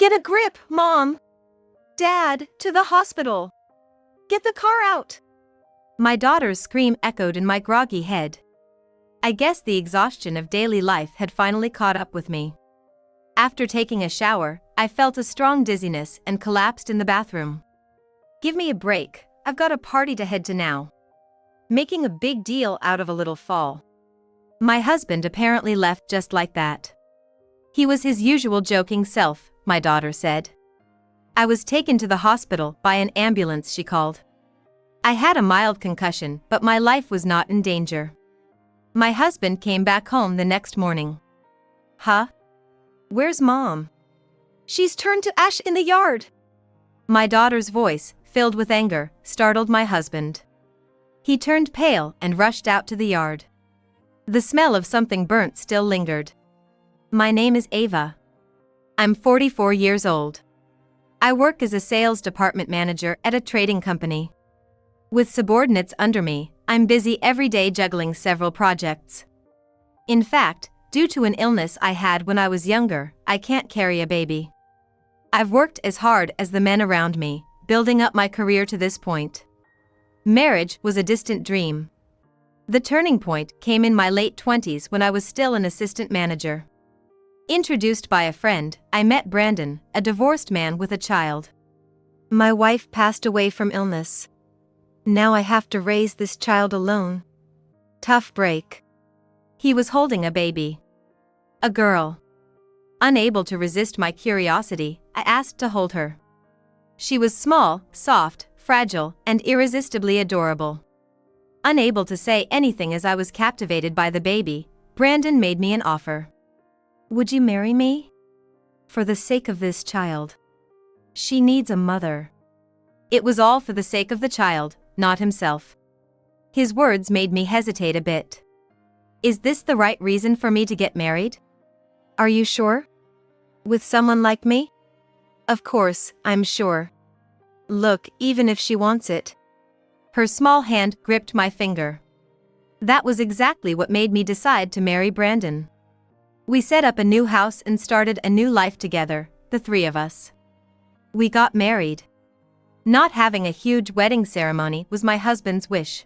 Get a grip, Mom! Dad, to the hospital! Get the car out! My daughter's scream echoed in my groggy head. I guess the exhaustion of daily life had finally caught up with me. After taking a shower, I felt a strong dizziness and collapsed in the bathroom. Give me a break, I've got a party to head to now. Making a big deal out of a little fall. My husband apparently left just like that. He was his usual joking self, my daughter said. I was taken to the hospital by an ambulance she called. I had a mild concussion, but my life was not in danger. My husband came back home the next morning. Huh? Where's Mom? She's turned to ash in the yard. My daughter's voice, filled with anger, startled my husband. He turned pale and rushed out to the yard. The smell of something burnt still lingered. My name is Ava. I'm 44 years old. I work as a sales department manager at a trading company. With subordinates under me, I'm busy every day juggling several projects. In fact, due to an illness I had when I was younger, I can't carry a baby. I've worked as hard as the men around me, building up my career to this point. Marriage was a distant dream. The turning point came in my late 20s when I was still an assistant manager. Introduced by a friend, I met Brandon, a divorced man with a child. My wife passed away from illness. Now I have to raise this child alone. Tough break. He was holding a baby. A girl. Unable to resist my curiosity, I asked to hold her. She was small, soft, fragile, and irresistibly adorable. Unable to say anything as I was captivated by the baby, Brandon made me an offer. Would you marry me? For the sake of this child. She needs a mother. It was all for the sake of the child, not himself. His words made me hesitate a bit. Is this the right reason for me to get married? Are you sure? With someone like me? Of course, I'm sure. Look, even if she wants it. Her small hand gripped my finger. That was exactly what made me decide to marry Brandon. We set up a new house and started a new life together, the three of us. We got married. Not having a huge wedding ceremony was my husband's wish.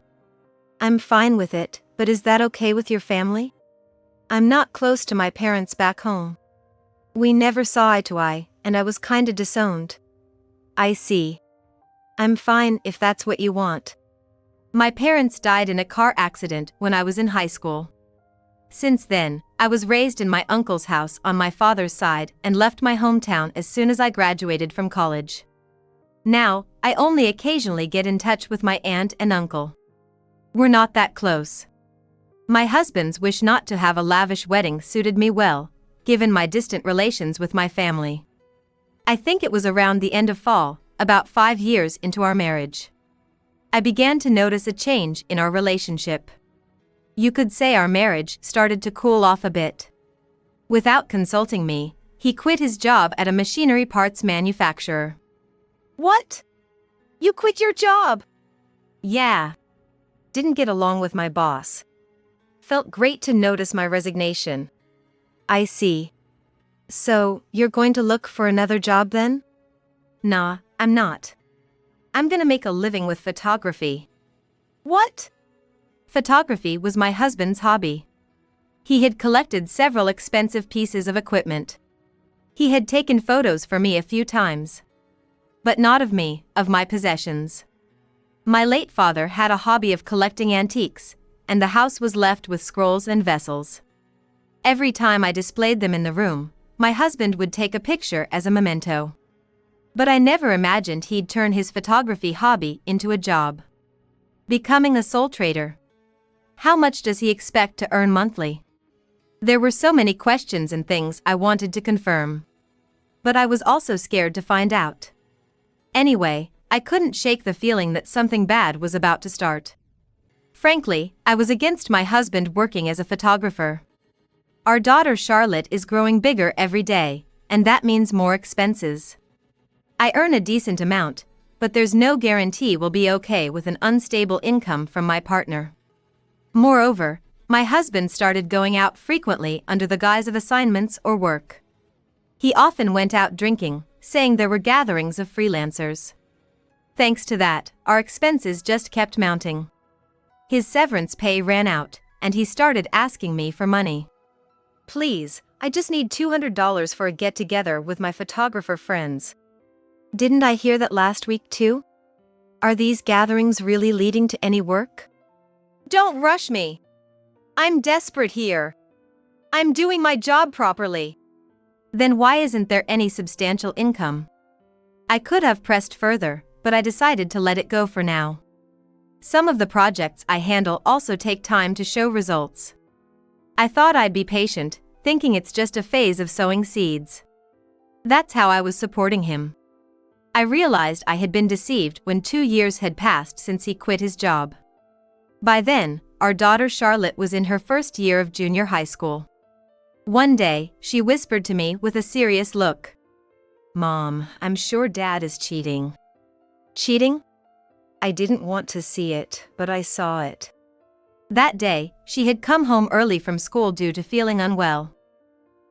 I'm fine with it, but is that okay with your family? I'm not close to my parents back home. We never saw eye to eye, and I was kinda disowned. I see. I'm fine if that's what you want. My parents died in a car accident when I was in high school. Since then, I was raised in my uncle's house on my father's side and left my hometown as soon as I graduated from college. Now, I only occasionally get in touch with my aunt and uncle. We're not that close. My husband's wish not to have a lavish wedding suited me well, given my distant relations with my family. I think it was around the end of fall, about 5 years into our marriage. I began to notice a change in our relationship. You could say our marriage started to cool off a bit. Without consulting me, he quit his job at a machinery parts manufacturer. What? You quit your job? Yeah. Didn't get along with my boss. Felt great to notice my resignation. I see. So, you're going to look for another job then? Nah, I'm not. I'm gonna make a living with photography. What? Photography was my husband's hobby. He had collected several expensive pieces of equipment. He had taken photos for me a few times. But not of me, of my possessions. My late father had a hobby of collecting antiques, and the house was left with scrolls and vessels. Every time I displayed them in the room, my husband would take a picture as a memento. But I never imagined he'd turn his photography hobby into a job. Becoming a sole trader. How much does he expect to earn monthly? There were so many questions and things I wanted to confirm. But I was also scared to find out. Anyway, I couldn't shake the feeling that something bad was about to start. Frankly, I was against my husband working as a photographer. Our daughter Charlotte is growing bigger every day, and that means more expenses. I earn a decent amount, but there's no guarantee we'll be okay with an unstable income from my partner. Moreover, my husband started going out frequently under the guise of assignments or work. He often went out drinking, saying there were gatherings of freelancers. Thanks to that, our expenses just kept mounting. His severance pay ran out, and he started asking me for money. Please, I just need $200 for a get-together with my photographer friends. Didn't I hear that last week too? Are these gatherings really leading to any work? Don't rush me. I'm desperate here. I'm doing my job properly. Then why isn't there any substantial income? I could have pressed further, but I decided to let it go for now. Some of the projects I handle also take time to show results. I thought I'd be patient, thinking it's just a phase of sowing seeds. That's how I was supporting him. I realized I had been deceived when 2 years had passed since he quit his job. By then, our daughter Charlotte was in her first year of junior high school. One day, she whispered to me with a serious look. "Mom, I'm sure Dad is cheating." Cheating? I didn't want to see it, but I saw it. That day, she had come home early from school due to feeling unwell.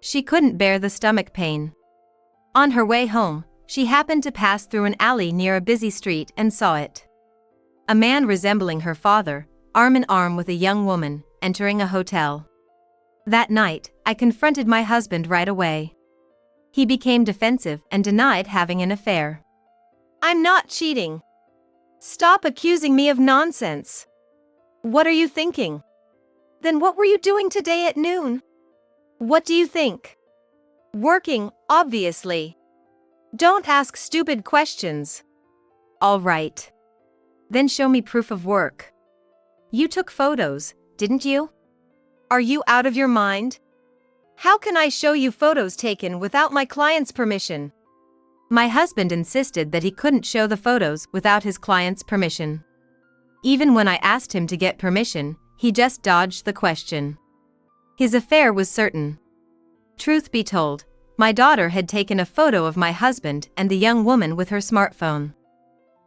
She couldn't bear the stomach pain. On her way home, she happened to pass through an alley near a busy street and saw it. A man resembling her father, arm in arm with a young woman, entering a hotel. That night, I confronted my husband right away. He became defensive and denied having an affair. "I'm not cheating. Stop accusing me of nonsense. What are you thinking? Then what were you doing today at noon? What do you think? Working, obviously. Don't ask stupid questions." "All right. Then show me proof of work. You took photos, didn't you?" "Are you out of your mind? How can I show you photos taken without my client's permission?" My husband insisted that he couldn't show the photos without his client's permission. Even when I asked him to get permission, he just dodged the question. His affair was certain. Truth be told, my daughter had taken a photo of my husband and the young woman with her smartphone.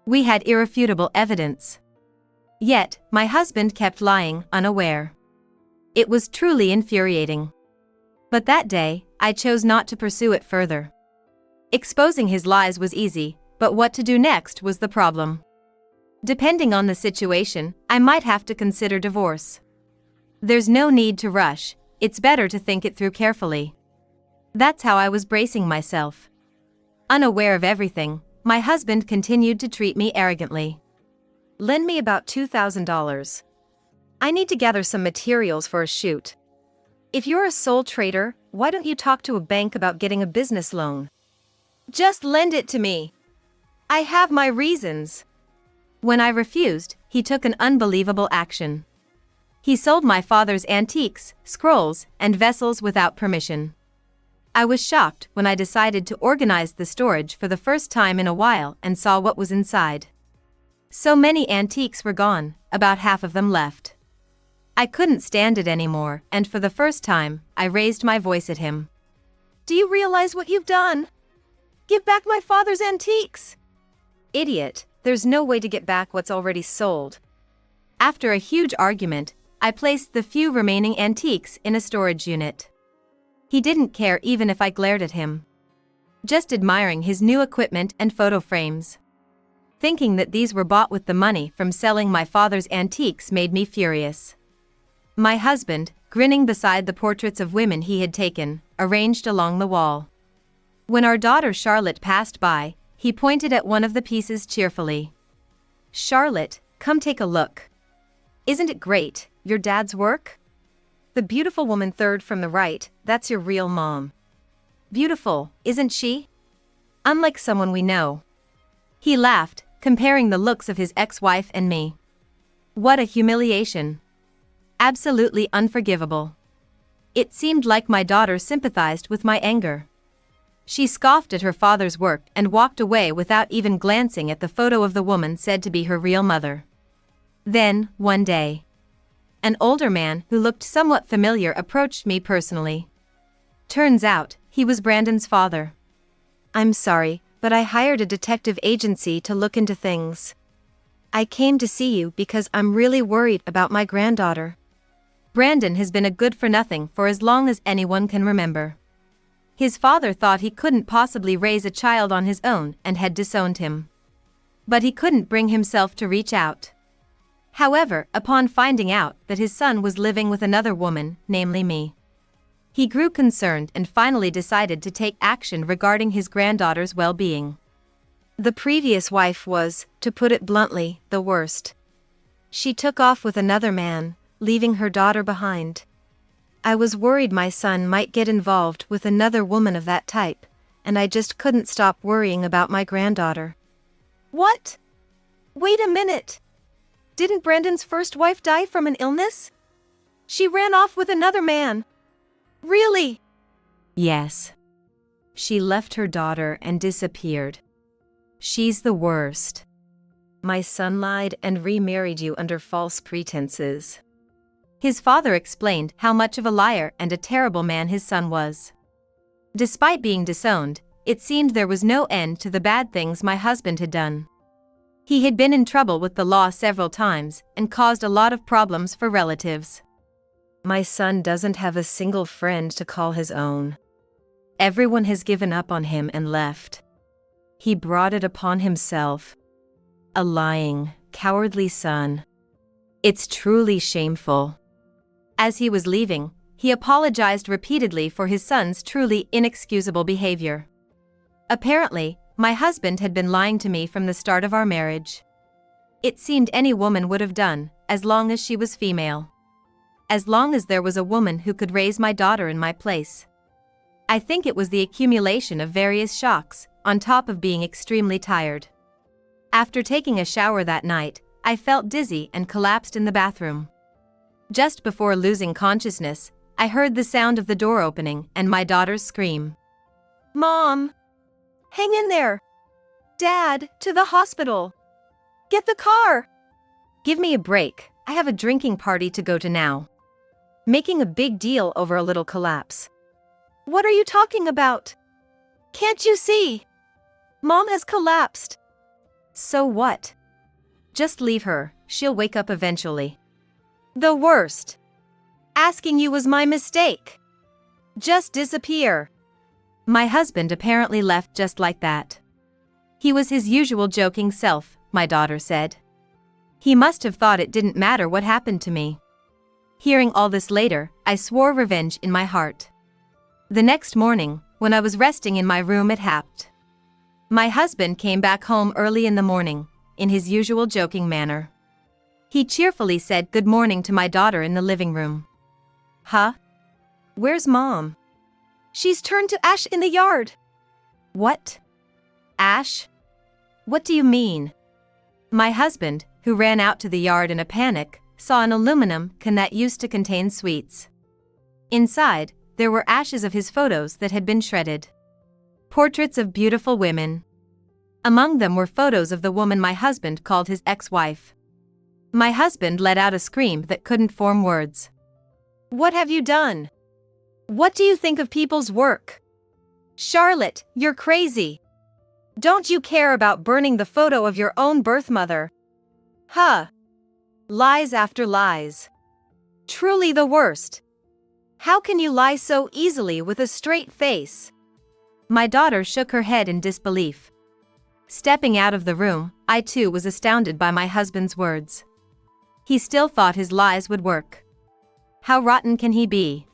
We had irrefutable evidence. Yet, my husband kept lying, unaware. It was truly infuriating. But that day, I chose not to pursue it further. Exposing his lies was easy, but what to do next was the problem. Depending on the situation, I might have to consider divorce. There's no need to rush, it's better to think it through carefully. That's how I was bracing myself. Unaware of everything, my husband continued to treat me arrogantly. "Lend me about $2,000. I need to gather some materials for a shoot." "If you're a sole trader, why don't you talk to a bank about getting a business loan?" "Just lend it to me. I have my reasons." When I refused, he took an unbelievable action. He sold my father's antiques, scrolls, and vessels without permission. I was shocked when I decided to organize the storage for the first time in a while and saw what was inside. So many antiques were gone, about half of them left. I couldn't stand it anymore, and for the first time, I raised my voice at him. "Do you realize what you've done? Give back my father's antiques!" "Idiot, there's no way to get back what's already sold." After a huge argument, I placed the few remaining antiques in a storage unit. He didn't care even if I glared at him. Just admiring his new equipment and photo frames. Thinking that these were bought with the money from selling my father's antiques made me furious. My husband, grinning beside the portraits of women he had taken, arranged along the wall. When our daughter Charlotte passed by, he pointed at one of the pieces cheerfully. "Charlotte, come take a look. Isn't it great, your dad's work? The beautiful woman third from the right, that's your real mom. Beautiful, isn't she? Unlike someone we know." He laughed, comparing the looks of his ex-wife and me. What a humiliation. Absolutely unforgivable. It seemed like my daughter sympathized with my anger. She scoffed at her father's work and walked away without even glancing at the photo of the woman said to be her real mother. Then, one day, an older man who looked somewhat familiar approached me personally. Turns out, he was Brandon's father. "I'm sorry, but I hired a detective agency to look into things. I came to see you because I'm really worried about my granddaughter. Brandon has been a good-for-nothing for as long as anyone can remember. His father thought he couldn't possibly raise a child on his own and had disowned him. But he couldn't bring himself to reach out. However, upon finding out that his son was living with another woman, namely me, he grew concerned and finally decided to take action regarding his granddaughter's well-being. The previous wife was, to put it bluntly, the worst. She took off with another man, leaving her daughter behind. I was worried my son might get involved with another woman of that type, and I just couldn't stop worrying about my granddaughter. What? Wait a minute. Didn't Brandon's first wife die from an illness? She ran off with another man. Really? Yes. She left her daughter and disappeared. She's the worst. My son lied and remarried you under false pretenses. His father explained how much of a liar and a terrible man his son was. Despite being disowned, it seemed there was no end to the bad things my husband had done. He had been in trouble with the law several times and caused a lot of problems for relatives. My son doesn't have a single friend to call his own. Everyone has given up on him and left. He brought it upon himself. A lying, cowardly son. It's truly shameful. As he was leaving, he apologized repeatedly for his son's truly inexcusable behavior. Apparently, my husband had been lying to me from the start of our marriage. It seemed any woman would have done, as long as she was female. As long as there was a woman who could raise my daughter in my place. I think it was the accumulation of various shocks, on top of being extremely tired. After taking a shower that night, I felt dizzy and collapsed in the bathroom. Just before losing consciousness, I heard the sound of the door opening and my daughter's scream. Mom! Hang in there! Dad, to the hospital! Get the car! Give me a break, I have a drinking party to go to now. Making a big deal over a little collapse. What are you talking about? Can't you see? Mom has collapsed. So what? Just leave her, she'll wake up eventually. The worst. Asking you was my mistake. Just disappear. My husband apparently left just like that. He was his usual joking self, my daughter said. He must have thought it didn't matter what happened to me. Hearing all this later, I swore revenge in my heart. The next morning, when I was resting in my room at Hapt, my husband came back home early in the morning, in his usual joking manner. He cheerfully said good morning to my daughter in the living room. Huh? Where's Mom? She's turned to ash in the yard. What? Ash? What do you mean? My husband, who ran out to the yard in a panic, saw an aluminum can that used to contain sweets. Inside, there were ashes of his photos that had been shredded. Portraits of beautiful women. Among them were photos of the woman my husband called his ex-wife. My husband let out a scream that couldn't form words. What have you done? What do you think of people's work? Charlotte, you're crazy. Don't you care about burning the photo of your own birth mother? Huh. Lies after lies. Truly the worst. How can you lie so easily with a straight face? My daughter shook her head in disbelief. Stepping out of the room, I too was astounded by my husband's words. He still thought his lies would work. How rotten can he be?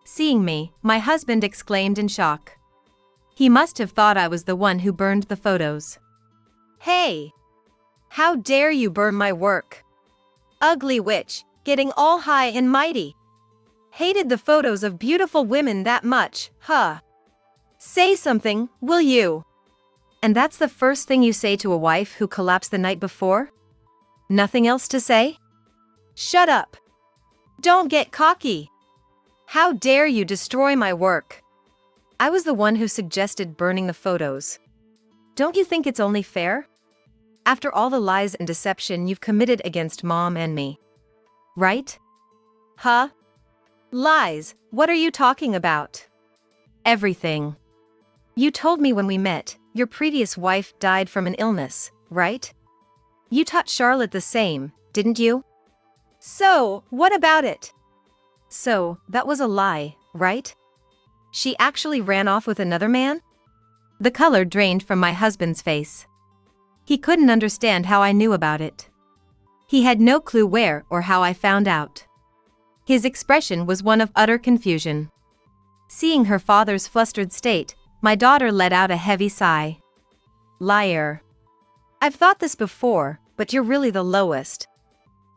Seeing me, my husband exclaimed in shock. He must have thought I was the one who burned the photos. Hey! How dare you burn my work? Ugly witch, getting all high and mighty. Hated the photos of beautiful women that much, huh? Say something, will you? And that's the first thing you say to a wife who collapsed the night before? Nothing else to say? Shut up. Don't get cocky. How dare you destroy my work? I was the one who suggested burning the photos. Don't you think it's only fair? After all the lies and deception you've committed against Mom and me. Right? Huh? Lies, what are you talking about? Everything. You told me when we met, your previous wife died from an illness, right? You taught Charlotte the same, didn't you? So, what about it? So, that was a lie, right? She actually ran off with another man? The color drained from my husband's face. He couldn't understand how I knew about it. He had no clue where or how I found out. His expression was one of utter confusion. Seeing her father's flustered state, my daughter let out a heavy sigh. Liar. I've thought this before, but you're really the lowest.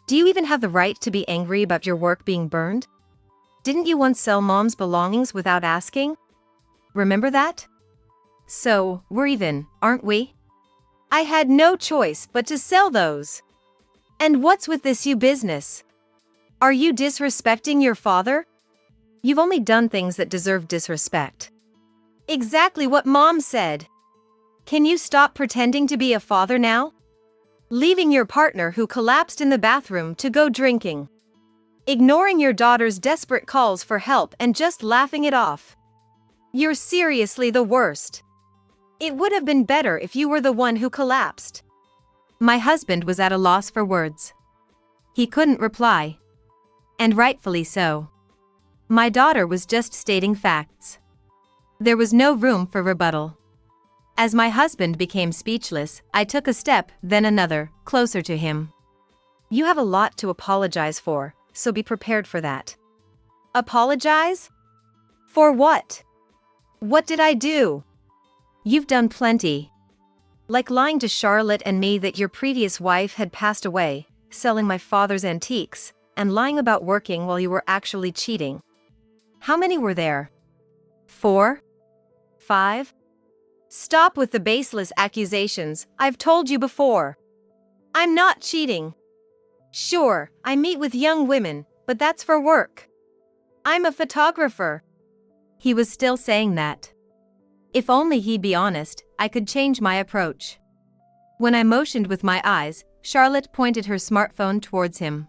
Do you even have the right to be angry about your work being burned? Didn't you once sell Mom's belongings without asking? Remember that? So, we're even, aren't we? I had no choice but to sell those. And what's with this you business? Are you disrespecting your father? You've only done things that deserve disrespect. Exactly what Mom said. Can you stop pretending to be a father now? Leaving your partner who collapsed in the bathroom to go drinking. Ignoring your daughter's desperate calls for help and just laughing it off. You're seriously the worst. It would have been better if you were the one who collapsed. My husband was at a loss for words. He couldn't reply. And rightfully so. My daughter was just stating facts. There was no room for rebuttal. As my husband became speechless, I took a step, then another, closer to him. You have a lot to apologize for, so be prepared for that. Apologize? For what? What did I do? You've done plenty. Like lying to Charlotte and me that your previous wife had passed away, selling my father's antiques, and lying about working while you were actually cheating. How many were there? 4? 5? Stop with the baseless accusations, I've told you before. I'm not cheating. Sure, I meet with young women, but that's for work. I'm a photographer. He was still saying that. If only he'd be honest, I could change my approach. When I motioned with my eyes, Charlotte pointed her smartphone towards him.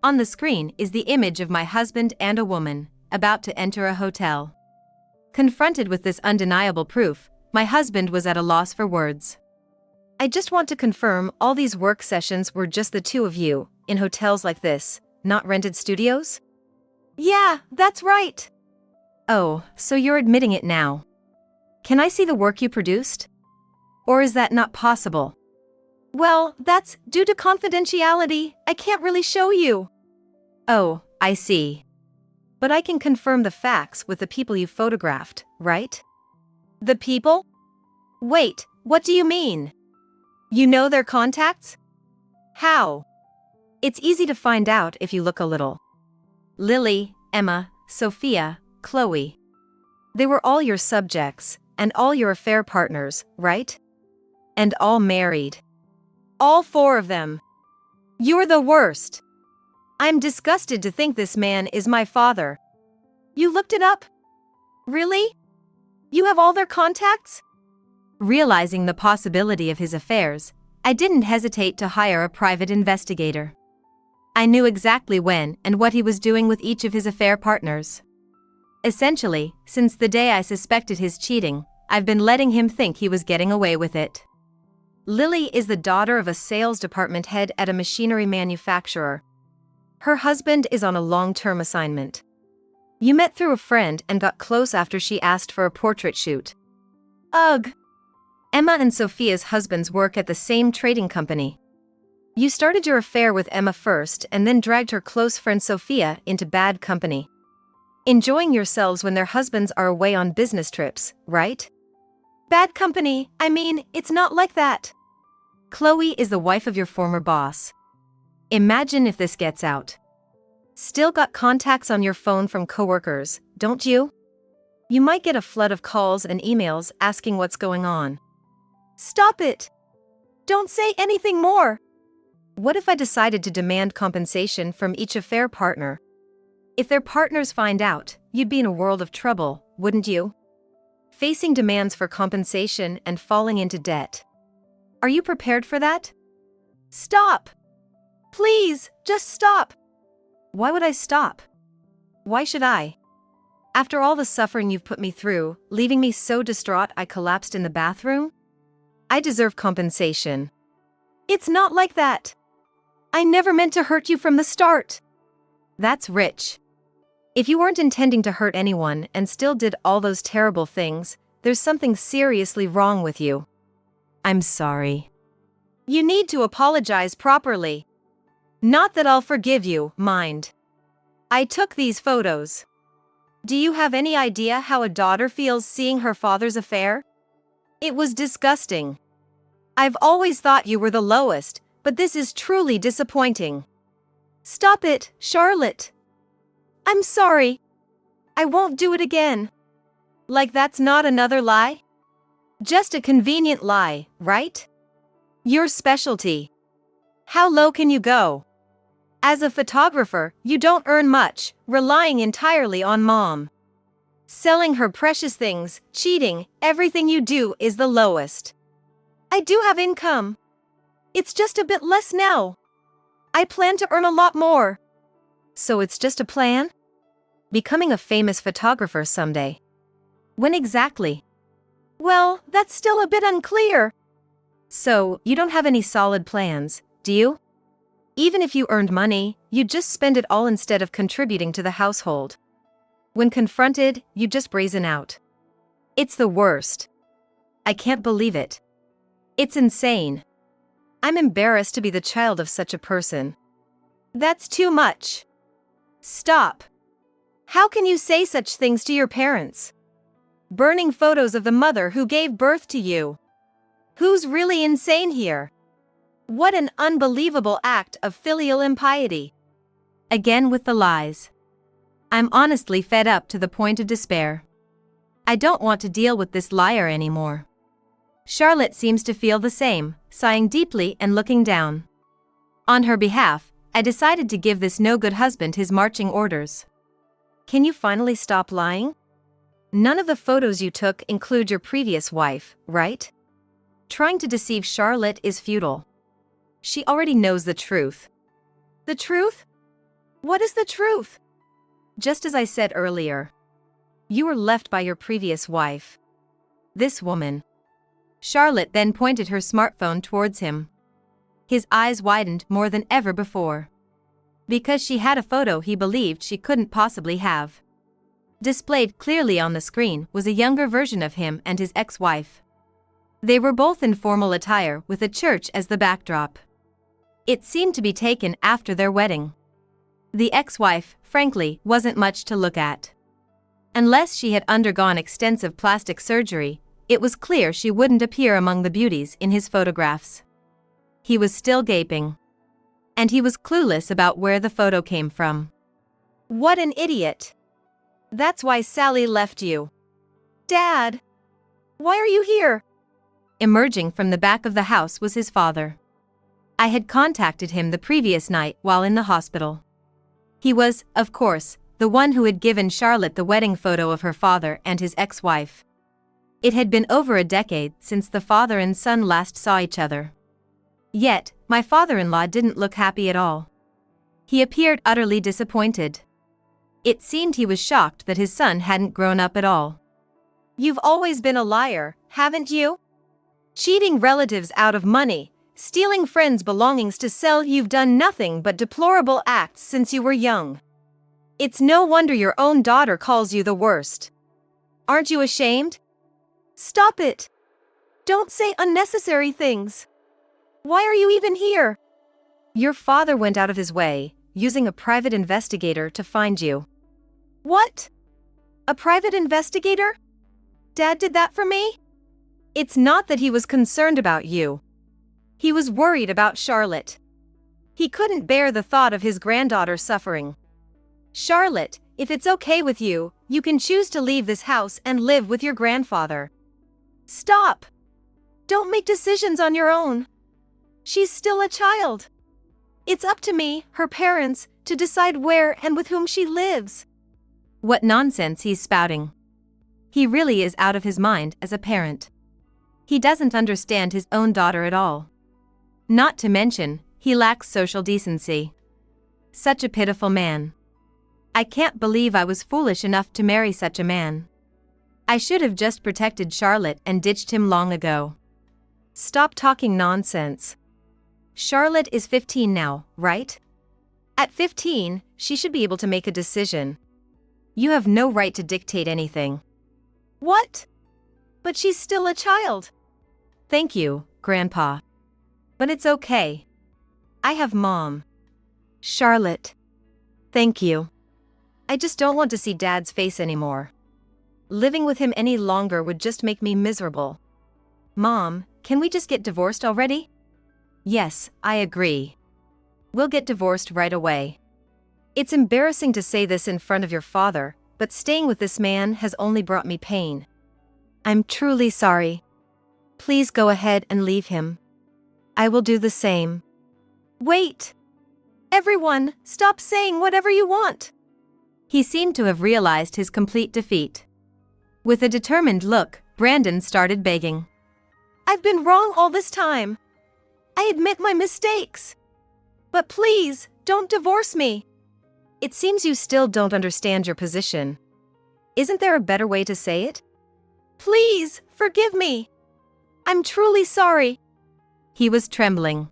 On the screen is the image of my husband and a woman, about to enter a hotel. Confronted with this undeniable proof, my husband was at a loss for words. I just want to confirm all these work sessions were just the two of you, in hotels like this, not rented studios? Yeah, that's right. Oh, so you're admitting it now. Can I see the work you produced? Or is that not possible? Well, that's due to confidentiality, I can't really show you. Oh, I see. But I can confirm the facts with the people you photographed, right? The people? Wait, what do you mean? You know their contacts? How? It's easy to find out if you look a little. Lily, Emma, Sophia, Chloe. They were all your subjects, and all your affair partners, right? And all married. All 4 of them. You're the worst. I'm disgusted to think this man is my father. You looked it up? Really? You have all their contacts? Realizing the possibility of his affairs, I didn't hesitate to hire a private investigator. I knew exactly when and what he was doing with each of his affair partners. Essentially, since the day I suspected his cheating, I've been letting him think he was getting away with it. Lily is the daughter of a sales department head at a machinery manufacturer. Her husband is on a long-term assignment. You met through a friend and got close after she asked for a portrait shoot. Ugh! Emma and Sophia's husbands work at the same trading company. You started your affair with Emma first and then dragged her close friend Sophia into bad company. Enjoying yourselves when their husbands are away on business trips, right? Bad company, I mean, it's not like that. Chloe is the wife of your former boss. Imagine if this gets out. Still got contacts on your phone from coworkers, don't you? You might get a flood of calls and emails asking what's going on. Stop it! Don't say anything more! What if I decided to demand compensation from each affair partner? If their partners find out, you'd be in a world of trouble, wouldn't you? Facing demands for compensation and falling into debt. Are you prepared for that? Stop! Please, just stop! Why would I stop? Why should I? After all the suffering you've put me through, leaving me so distraught I collapsed in the bathroom? I deserve compensation. It's not like that. I never meant to hurt you from the start. That's rich. If you weren't intending to hurt anyone and still did all those terrible things, there's something seriously wrong with you. I'm sorry. You need to apologize properly. Not that I'll forgive you, mind. I took these photos. Do you have any idea how a daughter feels seeing her father's affair? It was disgusting. I've always thought you were the lowest, but this is truly disappointing. Stop it, Charlotte. I'm sorry. I won't do it again. Like that's not another lie? Just a convenient lie, right? Your specialty. How low can you go? As a photographer, you don't earn much, relying entirely on mom. Selling her precious things, cheating, everything you do is the lowest. I do have income. It's just a bit less now. I plan to earn a lot more. So it's just a plan? Becoming a famous photographer someday. When exactly? Well, that's still a bit unclear. So, you don't have any solid plans, do you? Even if you earned money, you'd just spend it all instead of contributing to the household. When confronted, you just brazen out. It's the worst. I can't believe it. It's insane. I'm embarrassed to be the child of such a person. That's too much. Stop. How can you say such things to your parents? Burning photos of the mother who gave birth to you. Who's really insane here? What an unbelievable act of filial impiety. Again with the lies. I'm honestly fed up to the point of despair. I don't want to deal with this liar anymore. Charlotte seems to feel the same, sighing deeply and looking down. On her behalf, I decided to give this no-good husband his marching orders. Can you finally stop lying? None of the photos you took include your previous wife, right? Trying to deceive Charlotte is futile. She already knows the truth. The truth? What is the truth? Just as I said earlier. You were left by your previous wife. This woman. Charlotte then pointed her smartphone towards him. His eyes widened more than ever before. Because she had a photo he believed she couldn't possibly have. Displayed clearly on the screen was a younger version of him and his ex-wife. They were both in formal attire with a church as the backdrop. It seemed to be taken after their wedding. The ex-wife, frankly, wasn't much to look at. Unless she had undergone extensive plastic surgery, it was clear she wouldn't appear among the beauties in his photographs. He was still gaping. And he was clueless about where the photo came from. What an idiot. That's why Sally left you. Dad! Why are you here? Emerging from the back of the house was his father. I had contacted him the previous night while in the hospital. He was, of course, the one who had given Charlotte the wedding photo of her father and his ex-wife. It had been over a decade since the father and son last saw each other. Yet, my father-in-law didn't look happy at all. He appeared utterly disappointed. It seemed he was shocked that his son hadn't grown up at all. You've always been a liar, haven't you? Cheating relatives out of money, stealing friends' belongings to sell. You've done nothing but deplorable acts since you were young. It's no wonder your own daughter calls you the worst. Aren't you ashamed? Stop it. Don't say unnecessary things. Why are you even here? Your father went out of his way, using a private investigator to find you. What? A private investigator? Dad did that for me? It's not that he was concerned about you. He was worried about Charlotte. He couldn't bear the thought of his granddaughter suffering. Charlotte, if it's okay with you, you can choose to leave this house and live with your grandfather. Stop! Don't make decisions on your own. She's still a child. It's up to me, her parents, to decide where and with whom she lives. What nonsense he's spouting. He really is out of his mind as a parent. He doesn't understand his own daughter at all. Not to mention, he lacks social decency. Such a pitiful man. I can't believe I was foolish enough to marry such a man. I should have just protected Charlotte and ditched him long ago. Stop talking nonsense. Charlotte is 15 now, right? At 15, she should be able to make a decision. You have no right to dictate anything. What? But she's still a child. Thank you, Grandpa. But it's okay. I have Mom. Charlotte. Thank you. I just don't want to see Dad's face anymore. Living with him any longer would just make me miserable. Mom, can we just get divorced already? Yes, I agree. We'll get divorced right away. It's embarrassing to say this in front of your father, but staying with this man has only brought me pain. I'm truly sorry. Please go ahead and leave him. I will do the same. Wait! Everyone, stop saying whatever you want. He seemed to have realized his complete defeat. With a determined look, Brandon started begging. I've been wrong all this time. I admit my mistakes. But please, don't divorce me. It seems you still don't understand your position. Isn't there a better way to say it? Please, forgive me. I'm truly sorry. He was trembling.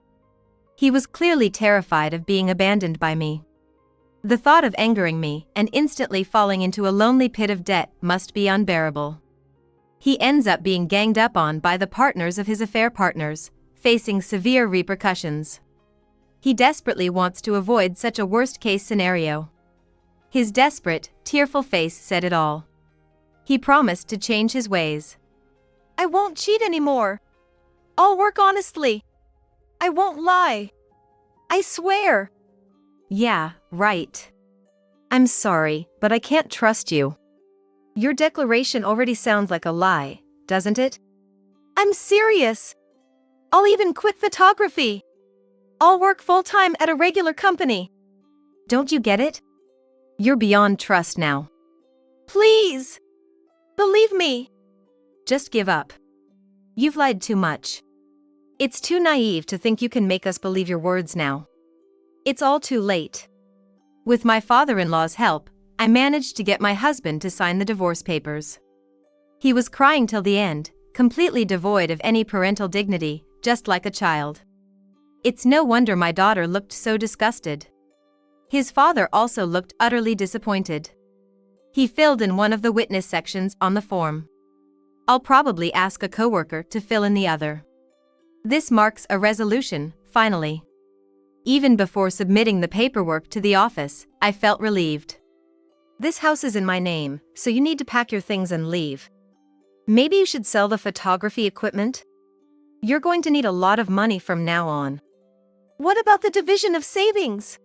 He was clearly terrified of being abandoned by me. The thought of angering me and instantly falling into a lonely pit of debt must be unbearable. He ends up being ganged up on by the partners of his affair partners, facing severe repercussions. He desperately wants to avoid such a worst-case scenario. His desperate, tearful face said it all. He promised to change his ways. I won't cheat anymore. I'll work honestly. I won't lie. I swear. Yeah, right. I'm sorry, but I can't trust you. Your declaration already sounds like a lie, doesn't it? I'm serious. I'll even quit photography. I'll work full-time at a regular company. Don't you get it? You're beyond trust now. Please. Believe me. Just give up. You've lied too much. It's too naive to think you can make us believe your words now. It's all too late. With my father-in-law's help, I managed to get my husband to sign the divorce papers. He was crying till the end, completely devoid of any parental dignity, just like a child. It's no wonder my daughter looked so disgusted. His father also looked utterly disappointed. He filled in one of the witness sections on the form. I'll probably ask a coworker to fill in the other. This marks a resolution, finally. Even before submitting the paperwork to the office, I felt relieved. This house is in my name, so you need to pack your things and leave. Maybe you should sell the photography equipment? You're going to need a lot of money from now on. What about the division of savings?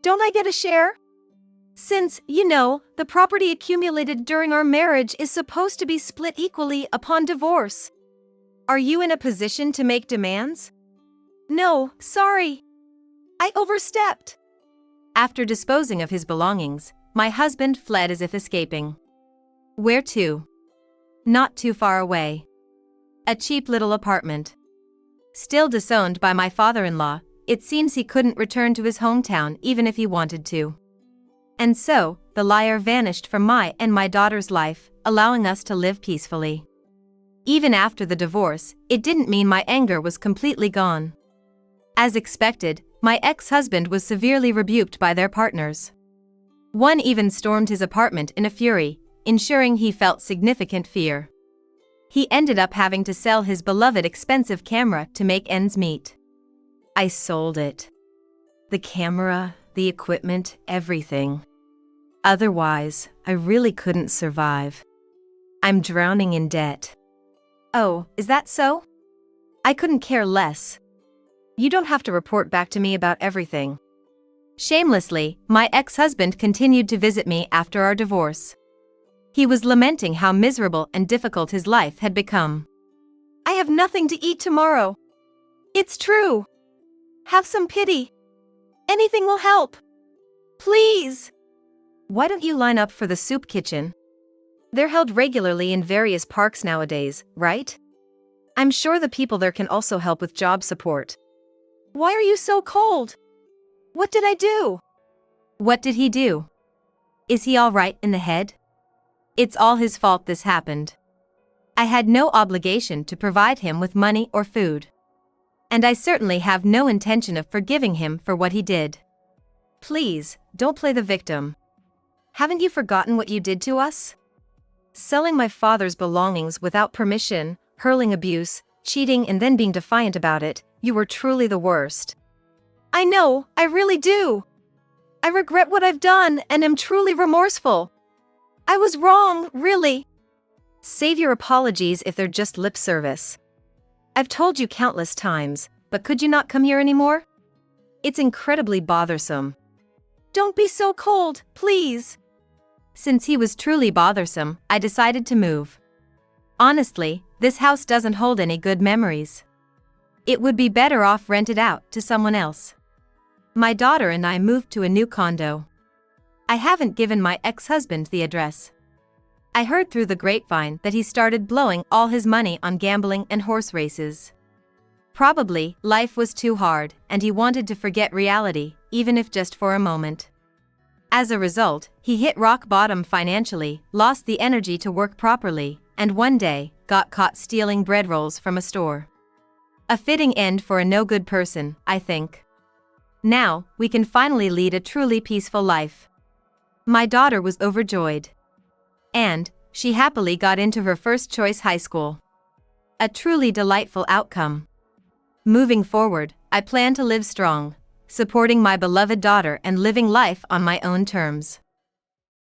Don't I get a share? Since, the property accumulated during our marriage is supposed to be split equally upon divorce. Are you in a position to make demands? No, sorry. I overstepped. After disposing of his belongings, my husband fled as if escaping. Where to? Not too far away. A cheap little apartment. Still disowned by my father-in-law, it seems he couldn't return to his hometown even if he wanted to. And so, the liar vanished from my and my daughter's life, allowing us to live peacefully. Even after the divorce, it didn't mean my anger was completely gone. As expected, my ex-husband was severely rebuked by their partners. One even stormed his apartment in a fury, ensuring he felt significant fear. He ended up having to sell his beloved expensive camera to make ends meet. I sold it. The camera, the equipment, everything. Otherwise, I really couldn't survive. I'm drowning in debt. Oh, is that so? I couldn't care less. You don't have to report back to me about everything. Shamelessly, my ex-husband continued to visit me after our divorce. He was lamenting how miserable and difficult his life had become. I have nothing to eat tomorrow. It's true. Have some pity. Anything will help. Please. Why don't you line up for the soup kitchen? They're held regularly in various parks nowadays, right? I'm sure the people there can also help with job support. Why are you so cold? What did I do? What did he do? Is he all right in the head? It's all his fault this happened. I had no obligation to provide him with money or food. And I certainly have no intention of forgiving him for what he did. Please, don't play the victim. Haven't you forgotten what you did to us? Selling my father's belongings without permission, hurling abuse, cheating and then being defiant about it, you were truly the worst. I know, I really do. I regret what I've done and am truly remorseful. I was wrong, really. Save your apologies if they're just lip service. I've told you countless times, but could you not come here anymore? It's incredibly bothersome. Don't be so cold, please. Since he was truly bothersome, I decided to move. Honestly, this house doesn't hold any good memories. It would be better off rented out to someone else. My daughter and I moved to a new condo. I haven't given my ex-husband the address. I heard through the grapevine that he started blowing all his money on gambling and horse races. Probably, life was too hard, and he wanted to forget reality, even if just for a moment. As a result, he hit rock bottom financially, lost the energy to work properly, and one day, got caught stealing bread rolls from a store. A fitting end for a no-good person, I think. Now, we can finally lead a truly peaceful life. My daughter was overjoyed. And, she happily got into her first-choice high school. A truly delightful outcome. Moving forward, I plan to live strong, supporting my beloved daughter and living life on my own terms.